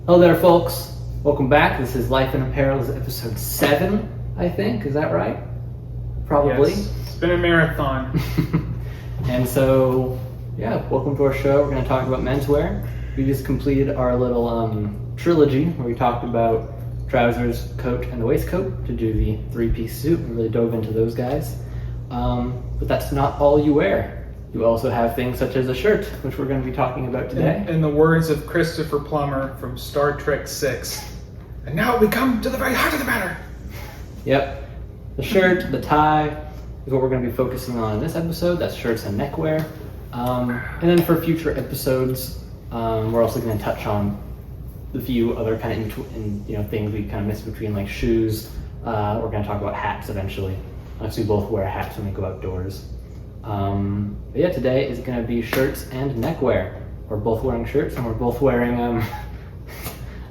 Hello there, folks. Welcome back. This is Life in Apparel. This is episode 7, I think. Is that right? Probably. Yes. It's been a marathon. And so, welcome to our show. We're going to talk about menswear. We just completed our little trilogy where we talked about trousers, coat, and the waistcoat to do the 3-piece suit. We really dove into those guys. But that's not all you wear. You also have things such as a shirt, which we're going to be talking about today. In the words of Christopher Plummer from Star Trek VI, and now we come to the very heart of the matter. Yep. The shirt, the tie is what we're going to be focusing on in this episode. That's shirts and neckwear. And then for future episodes, we're also going to touch on the few other kind of things we kind of miss between, like shoes. We're going to talk about hats eventually. Unless we both wear hats when we go outdoors. But today is going to be shirts and neckwear. We're both wearing shirts and we're both wearing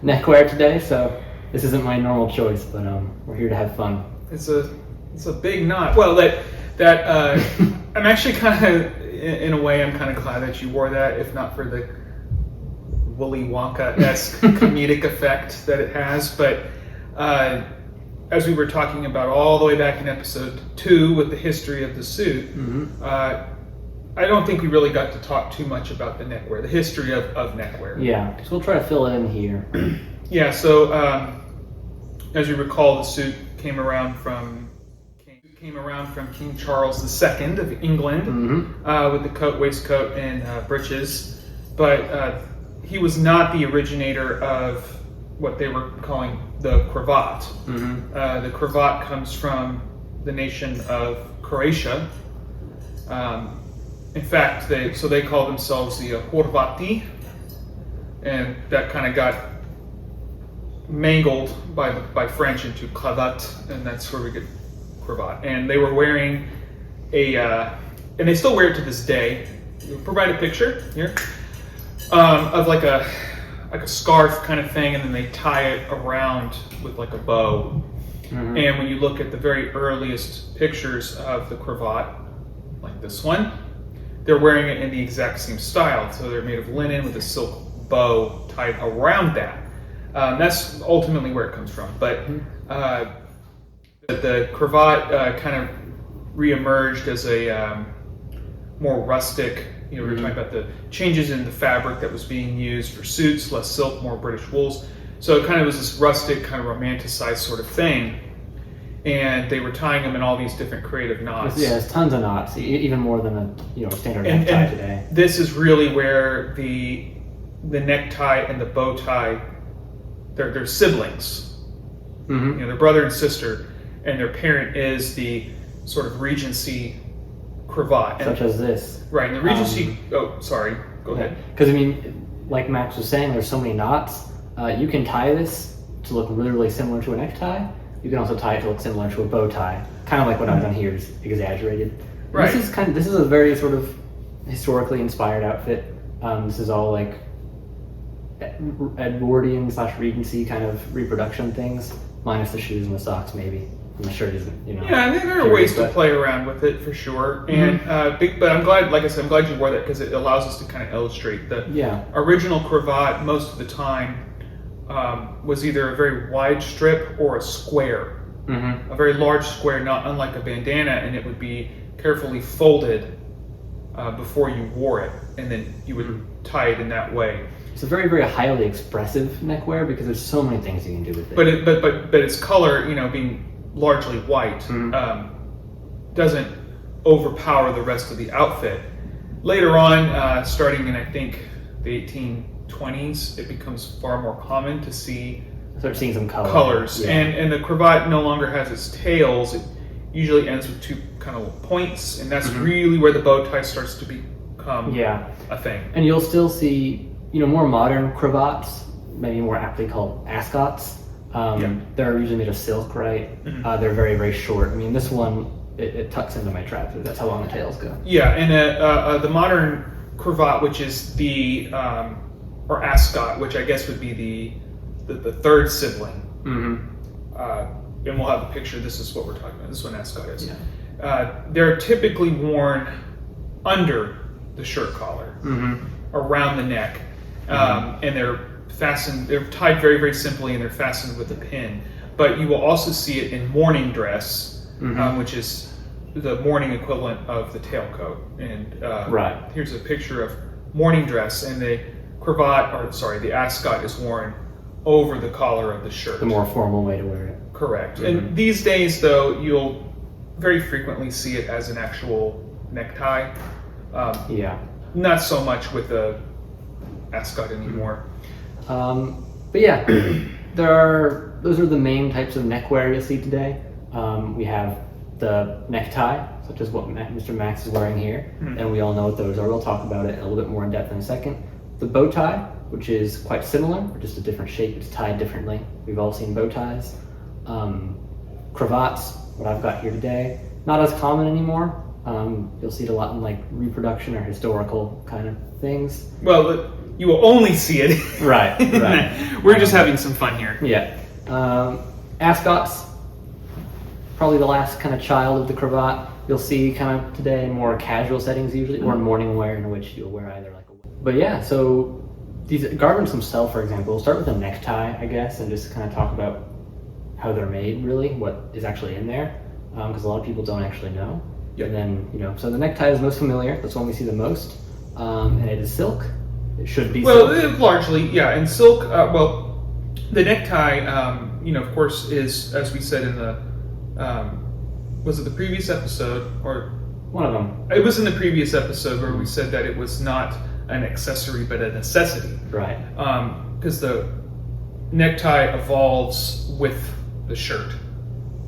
neckwear today, so this isn't my normal choice, but we're here to have fun. It's a big knot. Well, I'm actually kind of, in a way, I'm kind of glad that you wore that, if not for the Willy Wonka-esque comedic effect that it has. But as we were talking about all the way back in episode 2 with the history of the suit, I don't think we really got to talk too much about the neckwear, the history of neckwear. Yeah, so we'll try to fill it in here. So as you recall, the suit came around from King Charles II of England with the coat, waistcoat, and breeches. But he was not the originator of what they were calling the cravat. The cravat comes from the nation of Croatia. In fact, they call themselves the Horvati, and that kind of got mangled by French into cravat, and that's where we get cravat. And they were wearing and they still wear it to this day. We'll provide a picture here of like a scarf kind of thing, and then they tie it around with like a bow. And when you look at the very earliest pictures of the cravat, like this one, they're wearing it in the exact same style. So they're made of linen with a silk bow tied around that. That's ultimately where it comes from. But the cravat kind of reemerged as a more rustic. We were talking about the changes in the fabric that was being used for suits, less silk, more British wools. So it kind of was this rustic, kind of romanticized sort of thing. And they were tying them in all these different creative knots. Yeah, there's tons of knots, even more than a standard necktie today. This is really where the necktie and the bow tie, they're siblings. They're brother and sister, and their parent is the sort of Regency cravat. Such as this. Right, and the Regency, go ahead. Because like Max was saying, there's so many knots. You can tie this to look really similar to a necktie. You can also tie it to look similar to a bow tie. Kind of like what I've done here is exaggerated. Right. This is a very sort of historically inspired outfit. This is all like Edwardian / Regency kind of reproduction things, minus the shoes and the socks maybe. And the shirt isn't, Yeah, there are ways to play around with it for sure. And but I'm glad, like I said, I'm glad you wore that because it allows us to kind of illustrate the original cravat. Most of the time was either a very wide strip or a square, a very large square, not unlike a bandana, and it would be carefully folded before you wore it, and then you would tie it in that way. It's a very, very highly expressive neckwear because there's so many things you can do with it. But its color, being largely white, doesn't overpower the rest of the outfit. Later on, starting in I think the 1820s, it becomes far more common to see start seeing some colors. Yeah. And the cravat no longer has its tails. It usually ends with 2 kind of points, and that's really where the bow tie starts to become a thing. And you'll still see more modern cravats, maybe more aptly called ascots. They're usually made of silk, right? They're very, very short. This one, it tucks into my trousers. That's how long the tails go. Yeah, and the modern cravat, which is the or ascot, which I guess would be the third sibling. And we'll have a picture. This is what we're talking about. This is what an ascot is. They're typically worn under the shirt collar, around the neck, and they're fastened. They're tied very, very simply, and they're fastened with a pin. But you will also see it in morning dress, which is the morning equivalent of the tailcoat. And here's a picture of morning dress, and the the ascot is worn over the collar of the shirt. The more formal way to wear it. Correct. And these days, though, you'll very frequently see it as an actual necktie. Not so much with the ascot anymore. But yeah, those are the main types of neckwear you'll see today. We have the necktie, such as what Mr. Max is wearing here, and we all know what those are. We'll talk about it a little bit more in depth in a second. The bow tie, which is quite similar, but just a different shape. It's tied differently. We've all seen bow ties. Cravats, what I've got here today, not as common anymore. You'll see it a lot in like reproduction or historical kind of things. Well, you will only see it. Right. We're just having some fun here. Yeah. Ascots, probably the last kind of child of the cravat. You'll see kind of today in more casual settings usually, or morning wear, in which you'll wear either like a... But yeah, so these garments themselves, for example, we'll start with a necktie, I guess, and just kind of talk about how they're made, really, what is actually in there, because a lot of people don't actually know. Yep. And then, so the necktie is most familiar. That's one we see the most, and it is silk. It should be silk. Well, largely, yeah. And silk, the necktie, of course, is, as we said in the, was it the previous episode? Or one of them. It was in the previous episode where we said that it was not an accessory, but a necessity. Right. Because the necktie evolves with the shirt.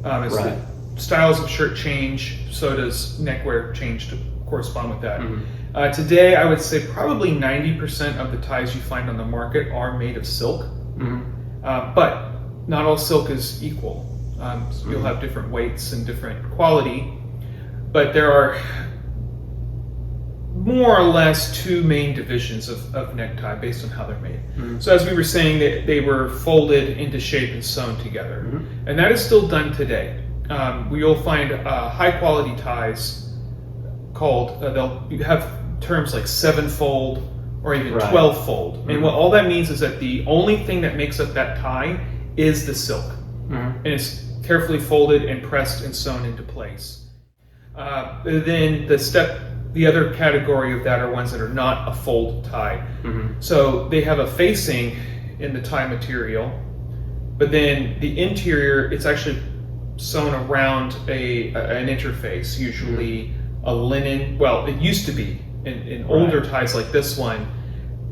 As the styles of shirt change, so does neckwear change to correspond with that. Today, I would say probably 90% of the ties you find on the market are made of silk, but not all silk is equal. So you'll have different weights and different quality, but there are more or less two main divisions of necktie based on how they're made. So as we were saying, they were folded into shape and sewn together, and that is still done today. You'll find high quality ties called, they'll have terms like 7-fold or even 12-fold. And what all that means is that the only thing that makes up that tie is the silk. And it's carefully folded and pressed and sewn into place. Then the other category of that are ones that are not a fold tie. So they have a facing in the tie material, but then the interior, it's actually sewn around an interface, usually a linen. Well, it used to be in older ties like this one.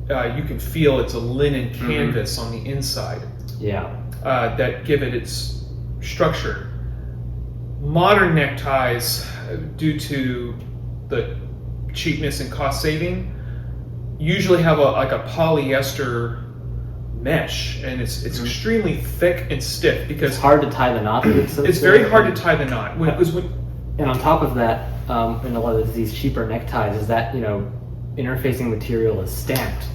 You can feel it's a linen canvas on the inside. That give it its structure. Modern neckties, due to the cheapness and cost saving, usually have a polyester mesh, and it's extremely thick and stiff because it's hard to tie the knot. It's very hard to tie the knot. And on top of that, in a lot of these cheaper neckties, is that interfacing material is stamped.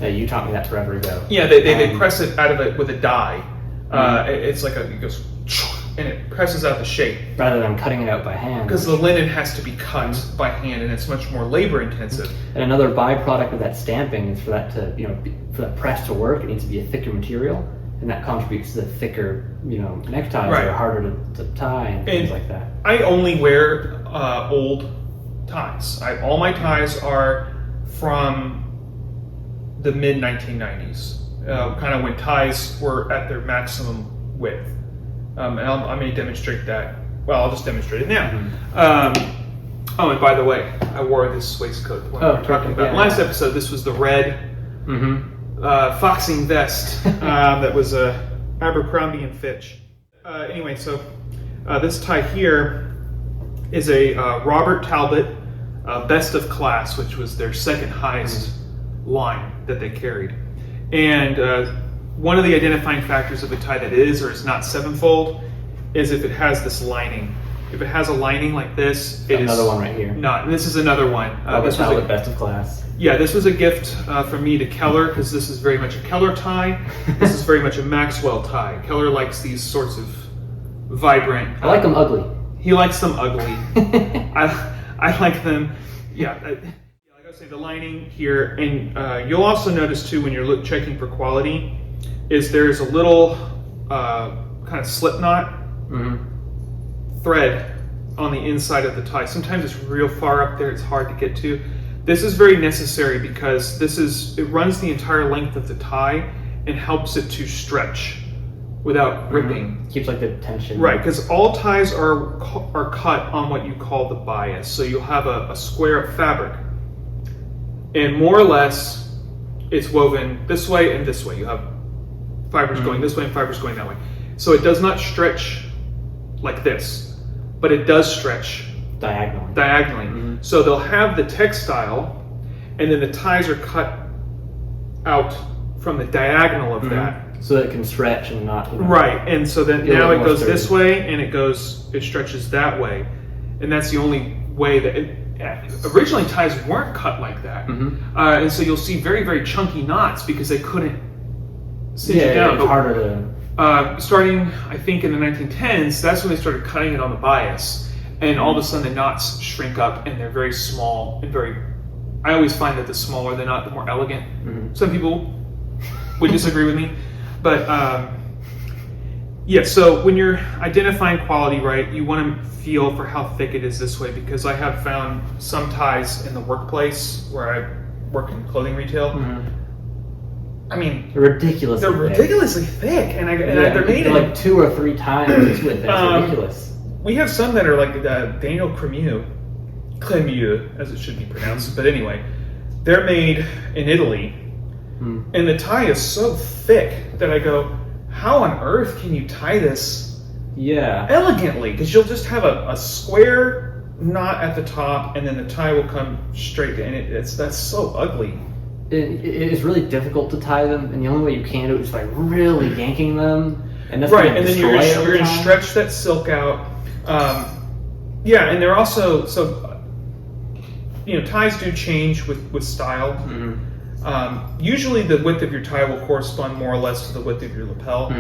You taught me that forever ago. Yeah, they press it out of it with a die. It's like it goes, and it presses out the shape rather than cutting it out by hand. Because the linen has to be cut by hand, and it's much more labor intensive. And another byproduct of that stamping is for that to, for that press to work, it needs to be a thicker material, and that contributes to the thicker, neckties that are harder to tie and things like that. I only wear old ties. All my ties are from the mid 1990s, kind of when ties were at their maximum width. And I may demonstrate that. Well, I'll just demonstrate it now. And by the way, I wore this waistcoat when we were talking about last episode. This was the red foxing vest that was Abercrombie and Fitch. Anyway, so this tie here is a Robert Talbot Best of Class, which was their second highest line that they carried. And one of the identifying factors of a tie that is or is not 7-fold is if it has this lining. If it has a lining like this, it another one right here. Not. And this is another one. This was a Best of Class. Yeah, this was a gift from me to Keller, because this is very much a Keller tie. This is very much a Maxwell tie. Keller likes these sorts of vibrant. I like them ugly. He likes them ugly. I like them. Yeah. Like I was say the lining here, and you'll also notice too when you're checking for quality, is there's a little kind of slip knot thread on the inside of the tie. Sometimes it's real far up there, it's hard to get to. This is very necessary because it runs the entire length of the tie and helps it to stretch without ripping. Keeps like the tension. Right, because all ties are cut on what you call the bias. So you'll have a square of fabric, and more or less it's woven this way and this way. You have fibers going this way and fibers going that way. So it does not stretch like this, but it does stretch diagonally. So they'll have the textile, and then the ties are cut out from the diagonal of that. So that it can stretch and not... Right, and so then now it goes this way, and it stretches that way. And that's the only way that originally ties weren't cut like that. And so you'll see very, very chunky knots because they couldn't cinch it down. It's harder to... Starting, I think, in the 1910s, that's when they started cutting it on the bias. And all of a sudden the knots shrink up and they're very small and very... I always find that the smaller the knot, the more elegant. Some people would disagree with me. But yeah, so when you're identifying quality, right, you want to feel for how thick it is this way, because I have found some ties in the workplace where I work in clothing retail. I mean, they're ridiculously thick, and they're made like 2 or 3 times its width. It's ridiculous. We have some that are like Daniel Cremieux, as it should be pronounced, but anyway, they're made in Italy. And the tie is so thick that I go, how on earth can you tie this elegantly? Because you'll just have a square knot at the top, and then the tie will come straight in. That's so ugly. It is really difficult to tie them, and the only way you can do it is by really yanking them. And that's right, and then you're going to stretch that silk out. Yeah, and they're also ties do change with style. Usually the width of your tie will correspond more or less to the width of your lapel.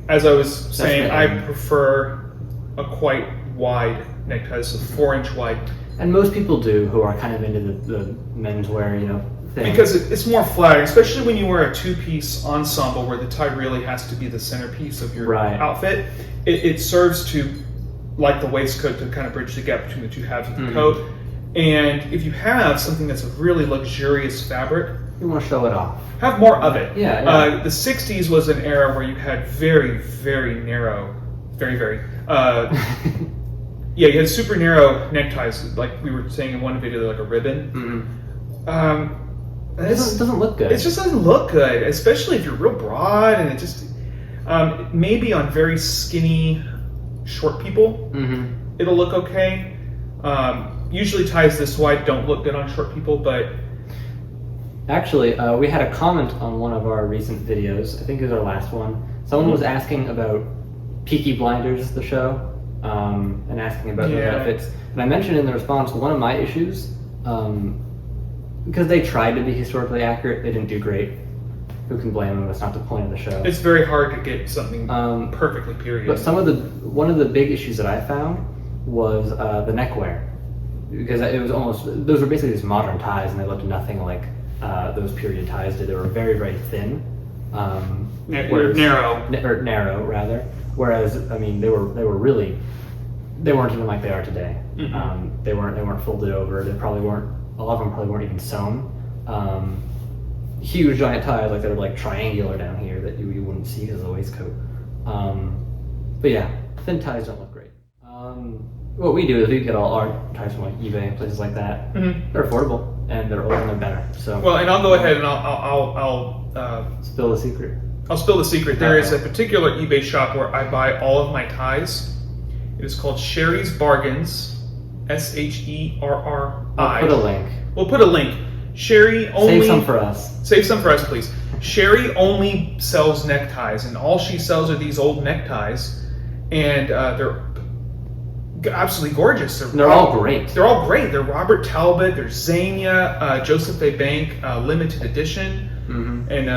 As I was saying, I prefer a quite wide necktie, so 4-inch wide. And most people do who are kind of into the menswear, thing. Because it's more flattering, especially when you wear a 2-piece ensemble where the tie really has to be the centerpiece of your outfit. It serves to, like the waistcoat, to kind of bridge the gap between the two halves of the coat. And if you have something that's a really luxurious fabric, you want to show it off. Have more of it. Yeah. The 60s was an era where you had very, very narrow, you had super narrow neckties, like we were saying in one video, like a ribbon. It doesn't look good. It just doesn't look good, especially if you're real broad, and it just, maybe on very skinny, short people, it'll look okay. Usually ties this wide don't look good on short people, but... Actually, we had a comment on one of our recent videos. I think it was our last one. Someone was asking about Peaky Blinders, the show, and asking about those outfits. And I mentioned in the response, one of my issues, because they tried to be historically accurate, they didn't do great. Who can blame them? That's not the point of the show. It's very hard to get something perfectly period. But one of the big issues that I found was the neckwear. Because it was those were basically just modern ties, and they looked nothing like those period ties did. They were very, very thin. Narrow rather. Whereas, I mean, they weren't even like they are today. They weren't folded over. They probably weren't. A lot of them probably weren't even sewn. Huge giant ties like that are like triangular down here that you wouldn't see as a waistcoat. But yeah, thin ties don't look great. What we do is we get all our ties from like eBay and places like that. They're affordable and they're old and they're better. So well, and I'll go ahead and I'll spill the secret. I'll spill the secret. There is a particular eBay shop where I buy all of my ties. It is called Sherry's Bargains. SHERRI. I'll put a link. We'll put a link. Sherry only... Save some for us. Save some for us, please. Sherry only sells neckties, and all she sells are these old neckties, and they're absolutely gorgeous. They're all great. They're all great. They're Robert Talbot, they're Xenia, Joseph A. Bank, limited edition, and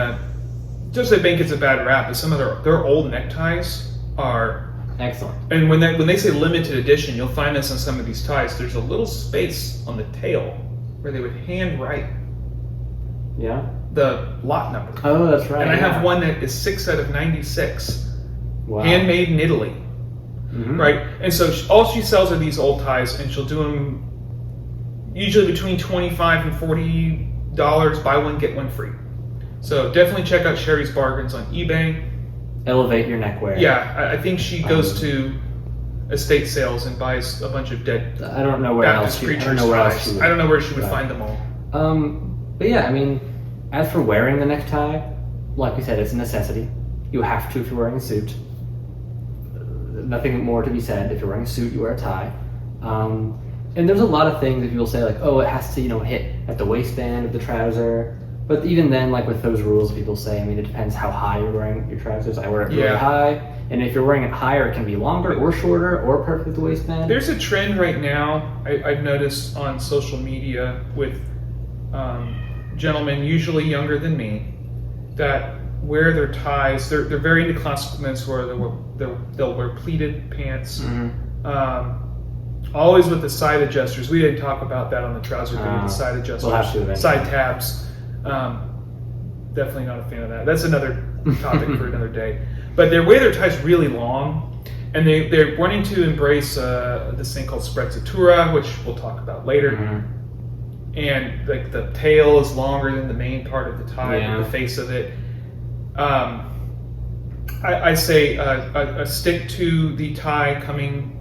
Joseph A. Bank gets a bad rap, but some of their old neckties are... excellent. And when they say limited edition, you'll find this on some of these ties. There's a little space on the tail where they would hand write Yeah. the lot number. Oh, that's right. And I yeah. have one that is 6 out of 96, Wow. handmade in Italy. Mhm. Right? And so all she sells are these old ties, and she'll do them usually between $25 and $40, buy one, get one free. So definitely check out Sherry's Bargains on eBay. Elevate your neckwear. Yeah, I think she goes to estate sales and buys a bunch of dead I don't know where Baptist else. I don't preachers' know where else. ties. She would. I don't know where she would Right. find them all. But yeah, I mean, as for wearing the necktie, like we said, it's a necessity. You have to if you're wearing a suit. Nothing more to be said. If you're wearing a suit, you wear a tie. And there's a lot of things that people say, like, oh, it has to, hit at the waistband of the trouser. But even then, like with those rules, people say, I mean, it depends how high you're wearing your trousers. I wear it really Yeah. high, and if you're wearing it higher, it can be longer or shorter or perfect at the waistband. There's a trend right now I've noticed on social media with gentlemen, usually younger than me, that wear their ties. They're very into classical menswear. They'll wear pleated pants. Mm-hmm. Always with the side adjusters. We didn't talk about that on the trouser video. The side adjusters, we'll have to eventually. side tabs. Definitely not a fan of that. That's another topic for another day. But they wear their ties really long, and they're wanting to embrace this thing called sprezzatura, which we'll talk about later. Mm-hmm. And like the tail is longer than the main part of the tie, Yeah. the face of it. I say stick to the tie coming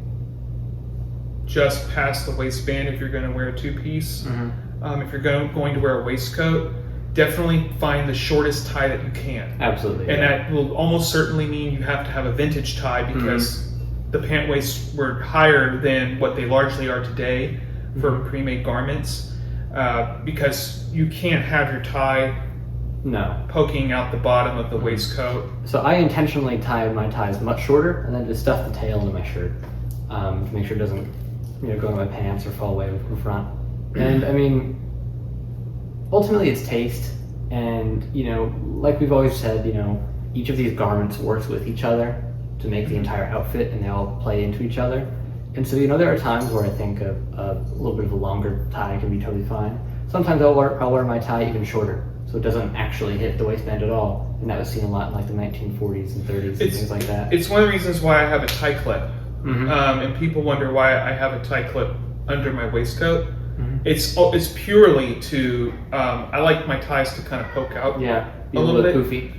just past the waistband if you're going to wear a two-piece. Mm-hmm. If you're going to wear a waistcoat, definitely find the shortest tie that you can. Absolutely. And yeah. that will almost certainly mean you have to have a vintage tie because the pant waists were higher than what they largely are today for pre-made garments. Because you can't have your tie poking out the bottom of the waistcoat. So I intentionally tie my ties much shorter and then just stuff the tail into my shirt to make sure it doesn't go in my pants or fall away from the front. And I mean, ultimately it's taste, and like we've always said, each of these garments works with each other to make the entire outfit, and they all play into each other. And so there are times where I think a little bit of a longer tie can be totally fine. Sometimes I'll wear my tie even shorter, so it doesn't actually hit the waistband at all, and that was seen a lot in like the 1940s and 30s and things like that. It's one of the reasons why I have a tie clip. Mm-hmm. And people wonder why I have a tie clip under my waistcoat. It's purely to I like my ties to kind of poke out. Yeah, be a little bit poofy.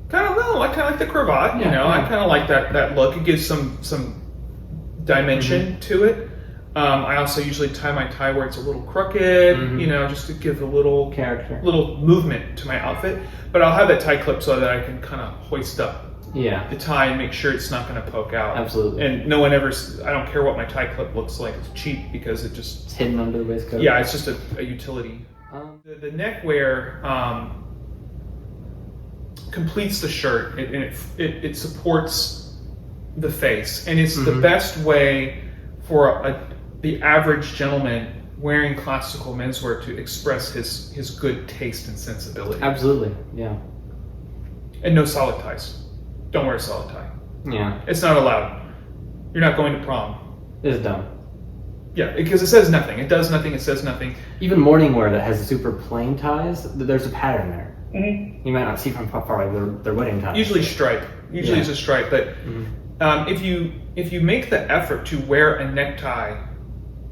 I kind of like the cravat. I kind of like that look. It gives some dimension to it. I also usually tie my tie where it's a little crooked, just to give a little character, little movement to my outfit. But I'll have that tie clip so that I can kind of hoist up the tie and make sure it's not going to poke out. Absolutely. And no one ever, I don't care what my tie clip looks like. It's cheap because it's hidden under the waistcoat. Yeah, it's just a utility. The neckwear completes the shirt, and it supports the face, and it's the best way for the average gentleman wearing classical menswear to express his good taste and sensibility. Absolutely, yeah. And no solid ties. Don't wear a solid tie. Yeah. It's not allowed. You're not going to prom. It's dumb. Yeah, because it says nothing. It does nothing. It says nothing. Even morning wear that has super plain ties, there's a pattern there. Mm-hmm. You might not see from far away their wedding ties. Usually stripe. Usually it's a stripe. But if you make the effort to wear a necktie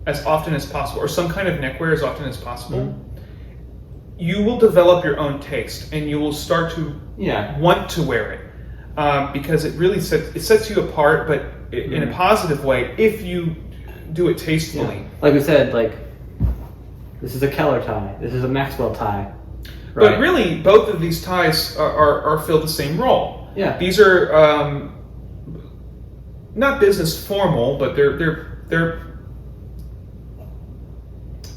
as often as possible, or some kind of neckwear as often as possible, you will develop your own taste, and you will start to want to wear it. Because it really sets you apart, but in a positive way if you do it tastefully. Yeah. Like we said, this is a Keller tie, this is a Maxwell tie. Right? But really, both of these ties are fill the same role. Yeah. These are not business formal, but they're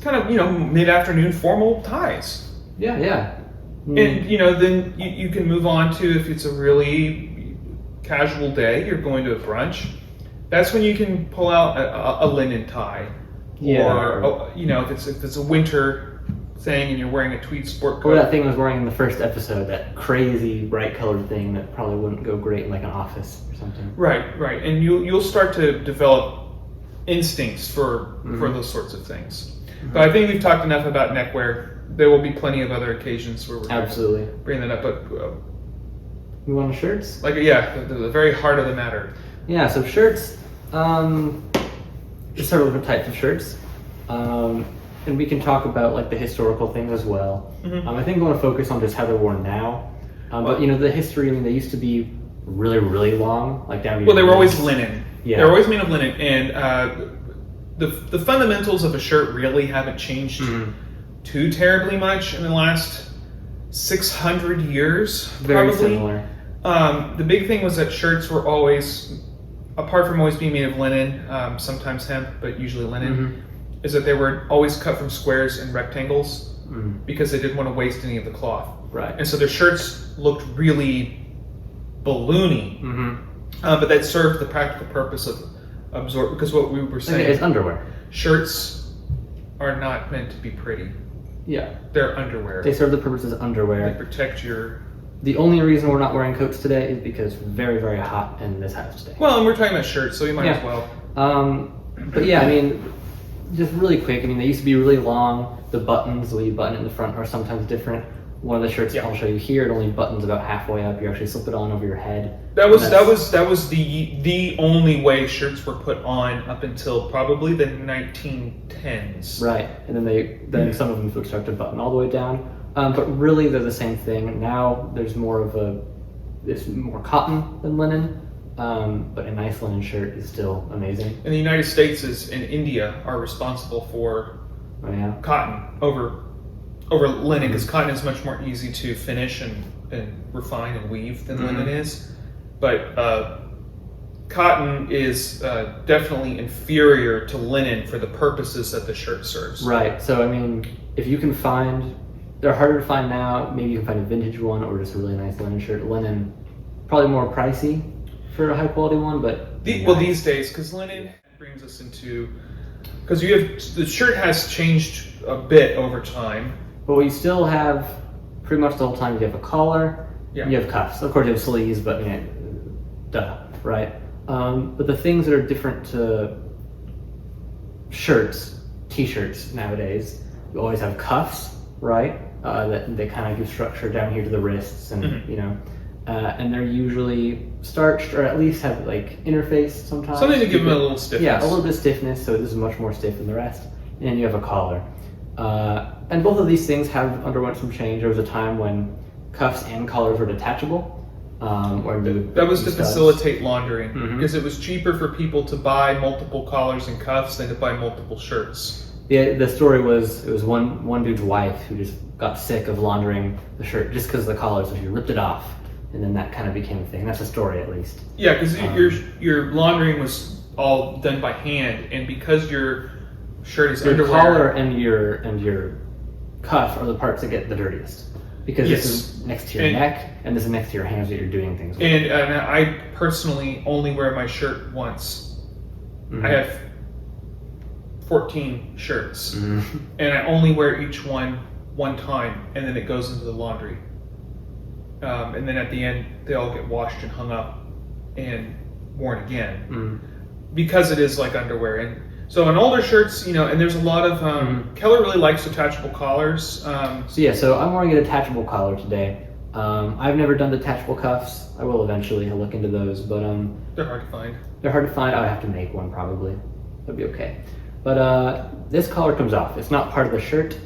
kind of mid-afternoon formal ties. Yeah. And then you can move on to, if it's a really casual day, you're going to a brunch, that's when you can pull out a linen tie. Or if it's a winter thing and you're wearing a tweed sport coat. Or that thing I was wearing in the first episode, that crazy bright colored thing that probably wouldn't go great in like an office or something. Right. And you'll start to develop instincts for those sorts of things. But I think we've talked enough about neckwear. There will be plenty of other occasions where we're Absolutely. going to bring that up. But Move on to shirts. the very heart of the matter. Yeah, so shirts, there's several different types of shirts. And we can talk about like the historical things as well. I think we want to focus on just how they're worn now. But the history, I mean, they used to be really, really long, like down to Well, they were always linen. Yeah. They were always made of linen, and the fundamentals of a shirt really haven't changed too terribly much in the last 600 years. Very probably. similar. The big thing was that shirts were always, apart from always being made of linen, sometimes hemp, but usually linen, is that they were always cut from squares and rectangles because they didn't want to waste any of the cloth. Right. And so their shirts looked really balloony, but that served the practical purpose of absorb. Because what we were saying, It's underwear. shirts are not meant to be pretty. Yeah. They're underwear. They serve the purpose as They underwear. protect your. The only reason we're not wearing coats today is because it's very, very hot in this house today. Well, and we're talking about shirts, so you might as well. But yeah, I mean, just really quick, I mean, they used to be really long. The buttons, the way you button it in the front, are sometimes different. One of the shirts I'll show you here, it only buttons about halfway up. You actually slip it on over your head. That was the only way shirts were put on up until probably the 1910s. Right, and then some of them would start to button all the way down. But really, they're the same thing. Now there's more cotton than linen. But a nice linen shirt is still amazing. And the United States and India are responsible for cotton over linen, because cotton is much more easy to finish and refine and weave than linen is. But cotton is definitely inferior to linen for the purposes that the shirt serves. Right. So I mean, if you can find, they're harder to find now. Maybe you can find a vintage one or just a really nice linen shirt. Linen, probably more pricey for a high quality one, but these days, because linen brings us into, because the shirt has changed a bit over time. But what you still have pretty much the whole time, you have a collar, you have cuffs. Of course, you have sleeves, but duh, right? But the things that are different to shirts, t-shirts nowadays, you always have cuffs, right? That they kind of give structure down here to the wrists, and and they're usually starched, or at least have like interface sometimes. Something to give them a little stiffness. Yeah, a little bit of stiffness, so this is much more stiff than the rest. And then you have a collar. And both of these things have underwent some change. There was a time when cuffs and collars were detachable. That was to facilitate laundering, because it was cheaper for people to buy multiple collars and cuffs than to buy multiple shirts. The story was, it was one dude's wife who just got sick of laundering the shirt just because of the collar, so she ripped it off. And then that kind of became a thing. That's a story, at least. Yeah, because your laundering was all done by hand, and because your shirt is underwear. Your collar and your cuff are the parts that get the dirtiest, because this is next to your neck, and this is next to your hands that you're doing things with. And I personally only wear my shirt once. I have 14 shirts, and I only wear each one time, and then it goes into the laundry. And then at the end, they all get washed and hung up and worn again, because it is like underwear. And so on older shirts, and there's a lot of Keller really likes detachable collars. So I'm wearing a detachable collar today. I've never done detachable cuffs. I will eventually. I'll look into those, but they're hard to find. They're hard to find. I have to make one probably. That'd be okay. But this collar comes off. It's not part of the shirt.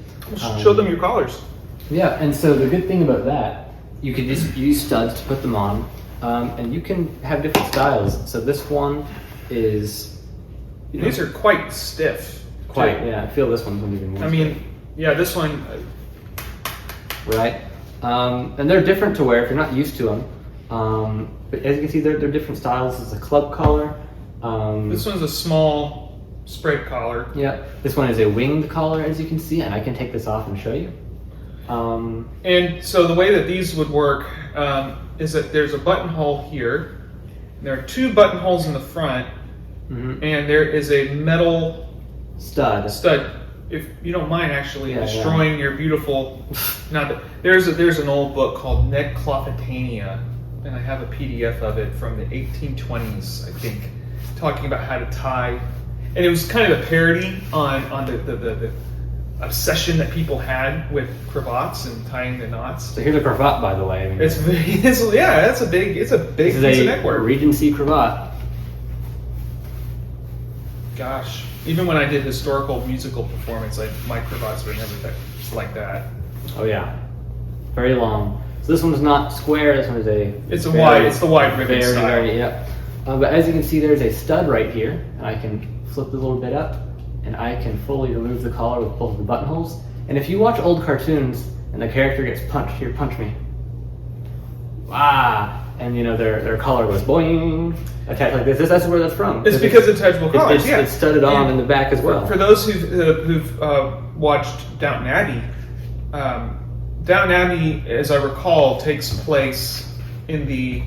Show them your collars. Yeah, and so the good thing about that, you can just use studs to put them on, and you can have different styles. So this one is... These are quite stiff. I feel this one's even more stiff. This one... Right. And they're different to wear if you're not used to them. But as you can see, they're different styles. This is a club collar. This one's a small spread collar. Yeah. This one is a winged collar, as you can see, and I can take this off and show you. And so the way that these would work is that there's a buttonhole here. There are two buttonholes in the front, and there is a metal stud. If you don't mind actually destroying your beautiful... There's an old book called Neckclophetania, and I have a PDF of it from the 1820s, I think, talking about how to tie. And it was kind of a parody on obsession that people had with cravats and tying the knots. So here's a cravat, by the way. I mean, It's a big piece of neckwear. Regency cravat. Gosh, even when I did historical musical performance, my cravats were never like that. Oh yeah, very long. So this one's not square. This one is It's the wide ribbon very, style. very, yeah. But as you can see, there's a stud right here, and I can flip it a little bit up, and I can fully remove the collar with both of the buttonholes. And if you watch old cartoons and the character gets punched, here, punch me. Ah, and you know their collar goes boing, attached like this. That's where that's from. It's because of detachable collars. Yeah, it's studded on in the back as well. For those who've watched Downton Abbey, Downton Abbey, as I recall, takes place in the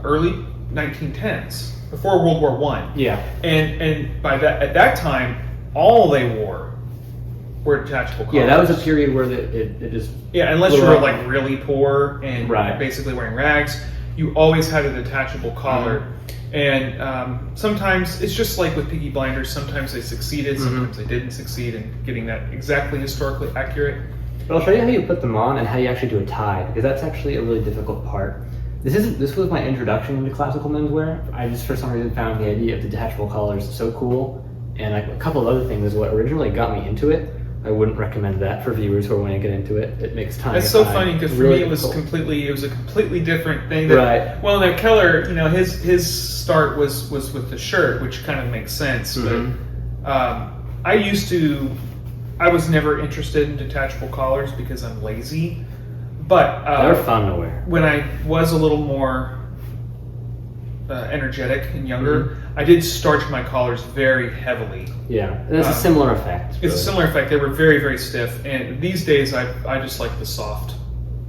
early 1910s, before World War I. Yeah. And at that time, all they wore were detachable collars. Yeah, that was a period where it just... Yeah, unless you were like really poor and right. basically wearing rags, you always had a detachable collar. Mm-hmm. And sometimes, it's just like with Peaky Blinders, sometimes they succeeded, sometimes they didn't succeed in getting that exactly historically accurate. But I'll show you how you put them on and how you actually do a tie, because that's actually a really difficult part. This was my introduction into classical menswear. I just for some reason found the idea of the detachable collars so cool, and like a couple of other things is what originally got me into it. I wouldn't recommend that for viewers who are wanting to get into it. It makes time. That's so funny because for really me it was a completely different thing. That, right. Well, now Keller, you know, his start was with the shirt, which kind of makes sense. Mm-hmm. But I was never interested in detachable collars because I'm lazy. But they're fun to wear. When I was a little more energetic and younger, I did starch my collars very heavily. Yeah, and it's a similar effect. It's a similar effect. They were very, very stiff, and these days I just like the soft.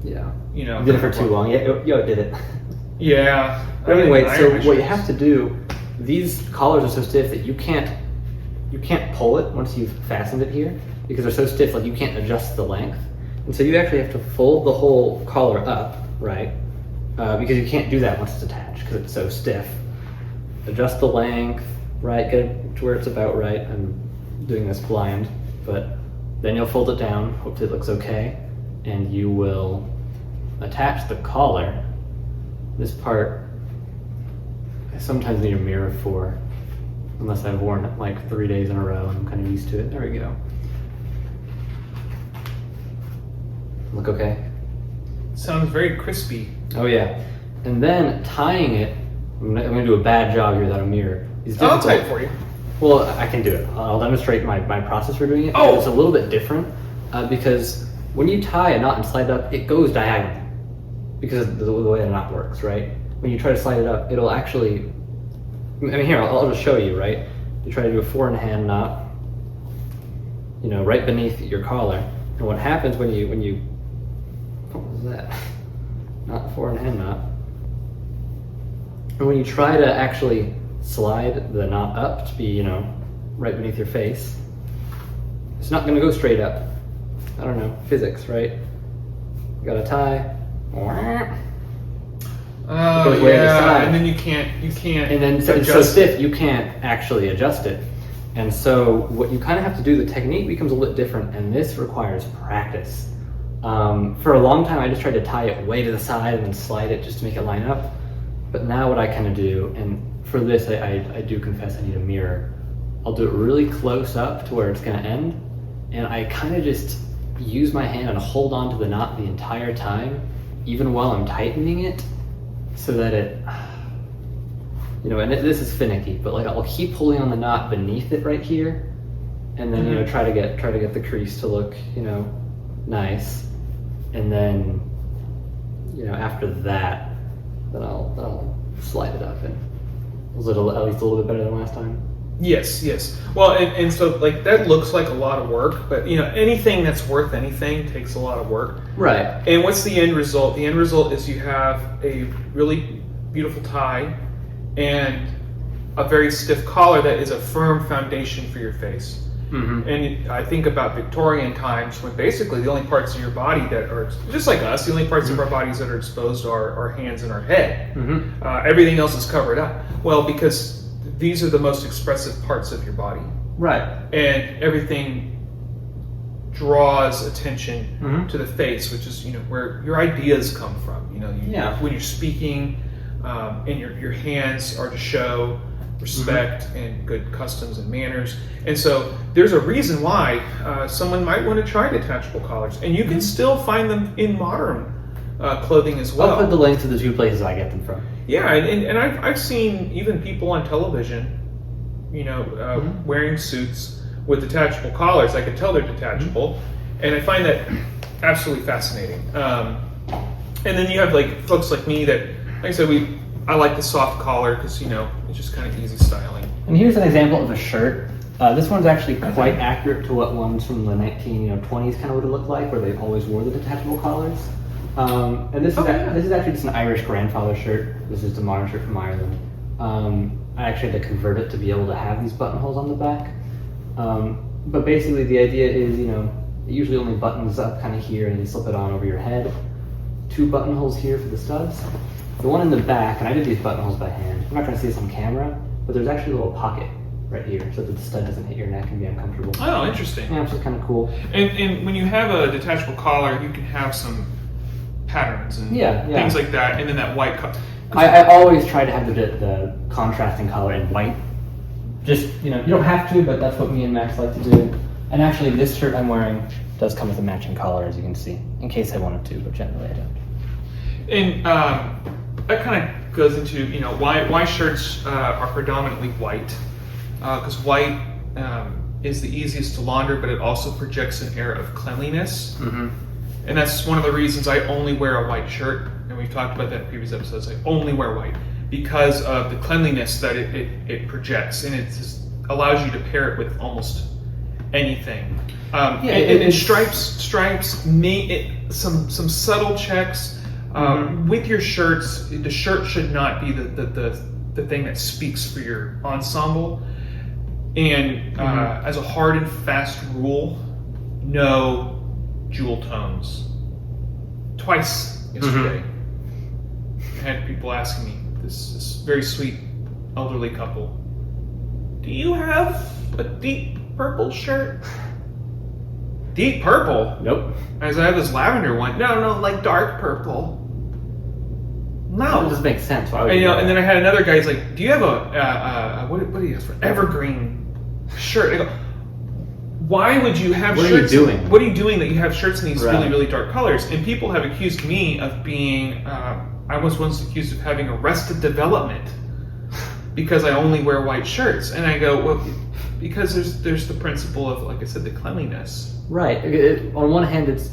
Yeah. You know. You did it for too long. Yeah, it did it. Yeah. But anyway, so what you have to do, these collars are so stiff that you can't pull it once you've fastened it here, because they're so stiff, like you can't adjust the length. And so you actually have to fold the whole collar up, right? Because you can't do that once it's attached because it's so stiff. Adjust the length, right? Get it to where it's about right. I'm doing this blind, but then you'll fold it down. Hopefully it looks okay. And you will attach the collar. This part, I sometimes need a mirror for, unless I've worn it like 3 days in a row and I'm kind of used to it. There we go. Look okay? Sounds very crispy. Oh yeah. And then tying it, I'm gonna do a bad job here without a mirror. I'll tie it for you. Well, I can do it. I'll demonstrate my process for doing it. Oh! It's a little bit different because when you tie a knot and slide it up, it goes diagonal because of the way the knot works, right? When you try to slide it up, it'll actually, I mean here, I'll just show you, right? You try to do a 4-in-hand knot, you know, right beneath your collar. And what happens when you what was that? Not 4-in-hand knot. And when you try to actually slide the knot up to be, you know, right beneath your face, it's not going to go straight up. I don't know, physics, right? You got a tie. Oh yeah, and then you can't. And then it's so stiff you can't actually adjust it. And so what you kind of have to do, the technique becomes a little bit different, and this requires practice. For a long time, I just tried to tie it way to the side and then slide it just to make it line up. But now what I kind of do, and for this, I do confess I need a mirror. I'll do it really close up to where it's going to end, and I kind of just use my hand and hold on to the knot the entire time, even while I'm tightening it, so that it, you know, and this is finicky, but like I'll keep pulling on the knot beneath it right here, and then you know try to get the crease to look, you know, nice, and then you know after that, then I'll slide it up, and was it at least a little bit better than last time? Yes. Well, and so like that looks like a lot of work, but you know anything that's worth anything takes a lot of work. Right. And what's the end result? The end result is you have a really beautiful tie and a very stiff collar that is a firm foundation for your face. Mm-hmm. And I think about Victorian times when basically the only parts of your body that are, just like us, the only parts of our bodies that are exposed are our hands and our head. Mm-hmm. Everything else is covered up. Well, because these are the most expressive parts of your body. Right. And everything draws attention to the face, which is where your ideas come from. When you're speaking, and your hands are to show respect and good customs and manners. And so there's a reason why someone might want to try detachable collars, and you can still find them in modern clothing as well. I'll put the links to the two places I get them from. Yeah, and I've seen even people on television, wearing suits with detachable collars. I could tell they're detachable, and I find that absolutely fascinating. And then you have folks like me that, like I said, I like the soft collar because it's just kind of easy styling. And here's an example of a shirt. This one's actually quite accurate to what ones from the 1920s kind of would look like, where they always wore the detachable collars. And this is actually just an Irish grandfather shirt. This is a modern shirt from Ireland. I actually had to convert it to be able to have these buttonholes on the back. But basically the idea is, it usually only buttons up kind of here and you slip it on over your head. 2 buttonholes here for the studs. The one in the back, and I did these buttonholes by hand. I'm not trying to see this on camera, but there's actually a little pocket right here so that the stud doesn't hit your neck and be uncomfortable. Oh, interesting. Yeah, which is kind of cool. And when you have a detachable collar, you can have some patterns and things like that, and then that white collar. I always try to have the contrasting color in white. Just, you don't have to, but that's what me and Max like to do. And actually, this shirt I'm wearing does come with a matching collar, as you can see, in case I wanted to, but generally I don't. And that kind of goes into, why shirts are predominantly white. Because white is the easiest to launder, but it also projects an air of cleanliness. Mm-hmm. And that's one of the reasons I only wear a white shirt. And we've talked about that in previous episodes. I only wear white because of the cleanliness that it projects. And it just allows you to pair it with almost anything. And stripes, some subtle checks. With your shirts, the shirt should not be the thing that speaks for your ensemble. And as a hard and fast rule, no jewel tones. Twice yesterday, I had people asking me, this very sweet elderly couple, do you have a deep purple shirt? Deep purple? Nope. As I have this lavender one. No, like dark purple. No. That doesn't make sense. Why would And then I had another guy. He's like, "Do you have a what do you ask for? Evergreen shirt?" I go, "Why would you have shirts? What are you doing? What are you doing that you have shirts in these really, really dark colors?" And people have accused me of being. I was once accused of having arrested development because I only wear white shirts, and I go, "Well, because there's the principle of, like I said, the cleanliness." Right. On one hand, it's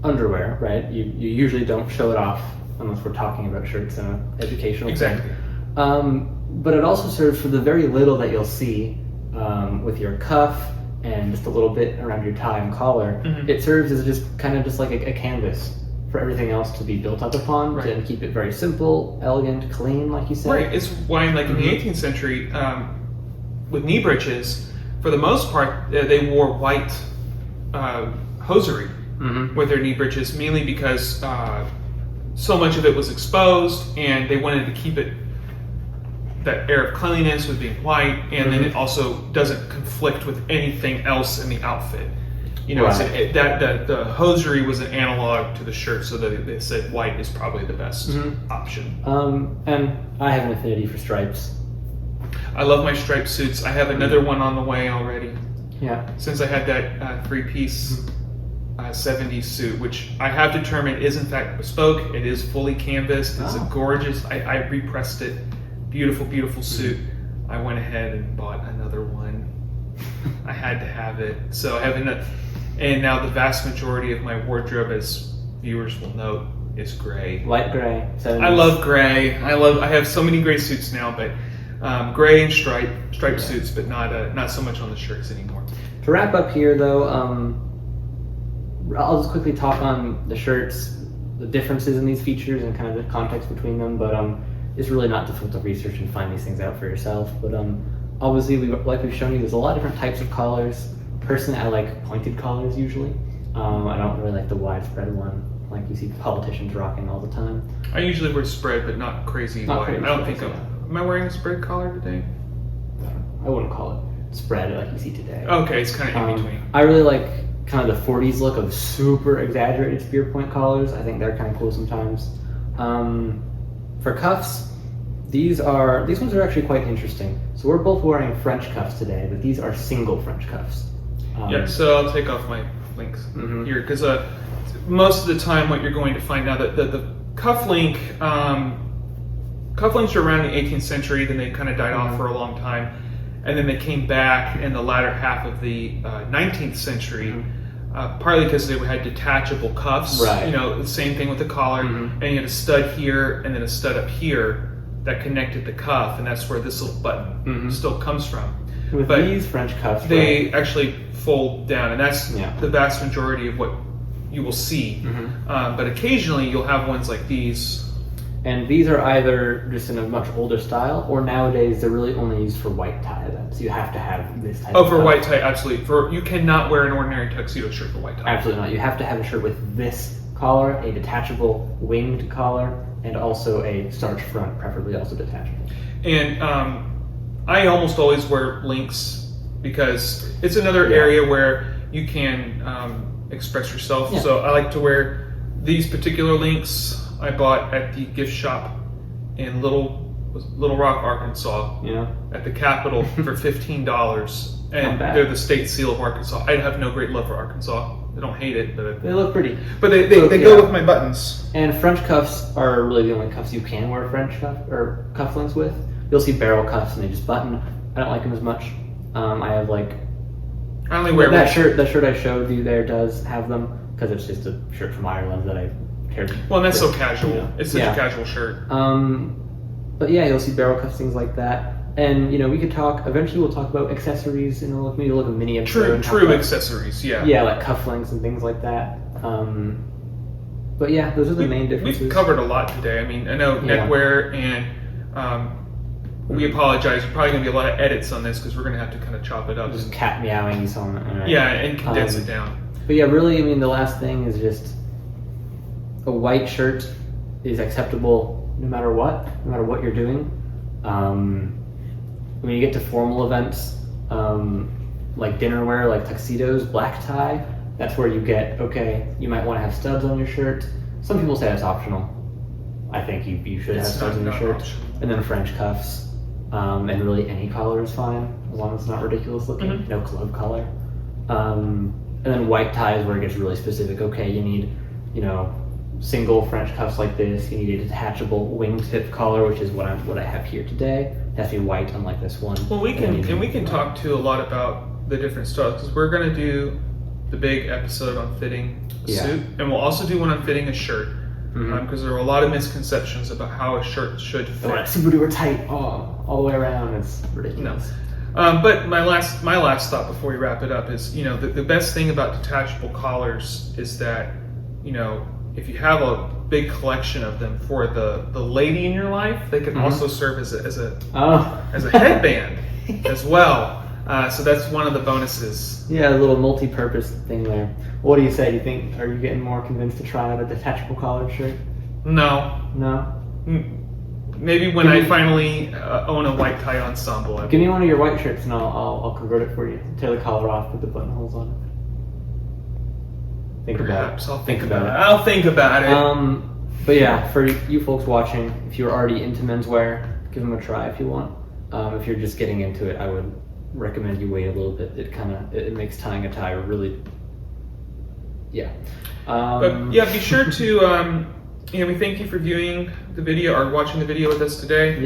underwear, right? You usually don't show it off unless we're talking about shirts in an educational Exactly. thing. But it also serves for the very little that you'll see with your cuff and just a little bit around your tie and collar. Mm-hmm. It serves as just like a canvas for everything else to be built up upon, right, to keep it very simple, elegant, clean, like you said. Right. It's why, in the 18th century, with knee breeches, for the most part, they wore white hosiery with their knee breeches, mainly because so much of it was exposed, and they wanted to keep it that air of cleanliness with being white, and then it also doesn't conflict with anything else in the outfit. Right. The hosiery was an analog to the shirt, so that they said white is probably the best option. And I have an affinity for stripes. I love my striped suits. I have another one on the way already. Yeah. Since I had that 3-piece 70s suit, which I have determined is in fact bespoke. It is fully canvassed. It's a gorgeous. I repressed it. Beautiful, beautiful suit. I went ahead and bought another one. I had to have it. So I have enough. And now the vast majority of my wardrobe, as viewers will note, is gray. Light gray. 70s. I love gray. I have so many gray suits now, but gray and striped suits, but not so much on the shirts anymore. To wrap up here, though, I'll just quickly talk on the shirts, the differences in these features, and kind of the context between them. But it's really not difficult to research and find these things out for yourself. But obviously, like we've shown you, there's a lot of different types of collars. Personally, I like pointed collars usually. I don't really like the widespread one like you see politicians rocking all the time. I usually wear spread, but not crazy wide. I don't think am I wearing a spread collar today? I wouldn't call it spread like you see today. Okay, it's kind of in between. I really like kind of the 40s look of super exaggerated spear point collars. I think they're kind of cool sometimes. For cuffs, these ones are actually quite interesting. So we're both wearing French cuffs today, but these are single French cuffs. Yeah, so I'll take off my links here, because most of the time what you're going to find out that the cufflinks are around the 18th century, then they kind of died off for a long time, and then they came back in the latter half of the 19th century, partly because they had detachable cuffs, right. The same thing with the collar, and you had a stud here and then a stud up here that connected the cuff, and that's where this little button still comes from. With these French cuffs, they actually fold down, and that's the vast majority of what you will see. But occasionally you'll have ones like these. And these are either just in a much older style, or nowadays they're really only used for white tie events. So you have to have this type of for white tie, absolutely. You cannot wear an ordinary tuxedo shirt for white tie. Absolutely not. You have to have a shirt with this collar, a detachable winged collar, and also a starch front, preferably also detachable. And I almost always wear links because it's another area where you can express yourself. So I like to wear these particular links. I bought at the gift shop in Little Rock, Arkansas, at the Capitol for $15, and they're the state seal of Arkansas. I have no great love for Arkansas. I don't hate it, but they look pretty. But they go with my buttons. And French cuffs are really the only cuffs you can wear French cufflinks with. You'll see barrel cuffs and they just button. I don't like them as much. I have I only wear that shirt. The shirt I showed you there does have them because it's just a shirt from Ireland that I. Well, and that's so casual. It's such a casual shirt. But yeah, you'll see barrel cuffs, things like that. And we could talk. Eventually, we'll talk about accessories and maybe look at mini episode. True accessories. Yeah. Yeah, like cufflinks and things like that. But yeah, those are the main differences. We've covered a lot today. I mean, I know neckwear, and we apologize. There's probably going to be a lot of edits on this because we're going to have to kind of chop it up. Just cat meowing on it. Right? Yeah, and condense it down. But yeah, really, I mean, the last thing is just. A white shirt is acceptable no matter what you're doing. When you get to formal events, like dinner wear, like tuxedos, black tie, that's where you get, you might want to have studs on your shirt. Some people say that's optional. I think you should have studs on your shirt. And then French cuffs, and really any collar is fine, as long as it's not ridiculous looking. No club collar. And then white tie is where it gets really specific. You need, single French cuffs like this. You need a detachable wingtip collar, which is what I have here today. It has to be white, unlike this one. Well, we can talk too a lot about the different styles because we're going to do the big episode on fitting a suit, and we'll also do one on fitting a shirt because there are a lot of misconceptions about how a shirt should fit. Super duper tight all the way around. It's ridiculous. But my last thought before we wrap it up is the best thing about detachable collars is that if you have a big collection of them for the lady in your life, they can also serve as a headband as well. So that's one of the bonuses. Yeah, a little multi-purpose thing there. What do you say? Are you getting more convinced to try out a detachable collared shirt? No. Maybe when I finally own a white tie ensemble. Give me one of your white shirts and I'll convert it for you. Tear the collar off, put the buttonholes on it. I'll think about it. But yeah, for you folks watching, if you're already into menswear, give them a try if you want. If you're just getting into it, I would recommend you wait a little bit. It makes tying a tie really, but yeah, be sure to we thank you for viewing the video or watching the video with us today.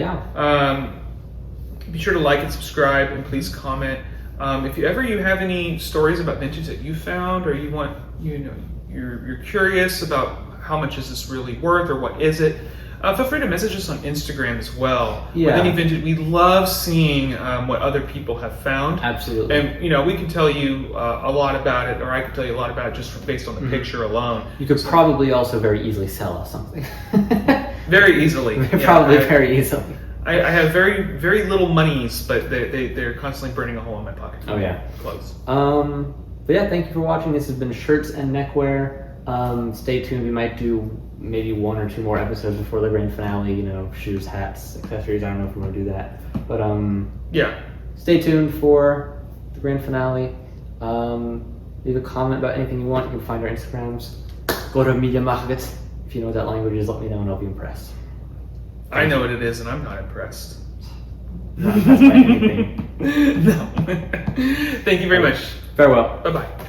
Be sure to like and subscribe, and please comment. If you have any stories about vintage that you found, or you want, you're curious about how much is this really worth, or what is it, feel free to message us on Instagram as well. With any vintage, we love seeing what other people have found. Absolutely. And we can tell you a lot about it, or I can tell you a lot about it just based on the picture alone. You could probably also very easily sell us something. Very easily. Very easily. I have very, very little monies, but they're constantly burning a hole in my pocket. Oh yeah. Clothes. But yeah, thank you for watching. This has been Shirts and Neckwear. Stay tuned. We might do maybe one or two more episodes before the grand finale. Shoes, hats, accessories. I don't know if we're gonna do that, but yeah. Stay tuned for the grand finale. Leave a comment about anything you want. You can find our Instagrams. Go to Media Market. If you know what that language is, let me know and I'll be impressed. I know what it is and I'm not impressed. Not impressed by anything. No. Thank you very much. Farewell. Bye-bye.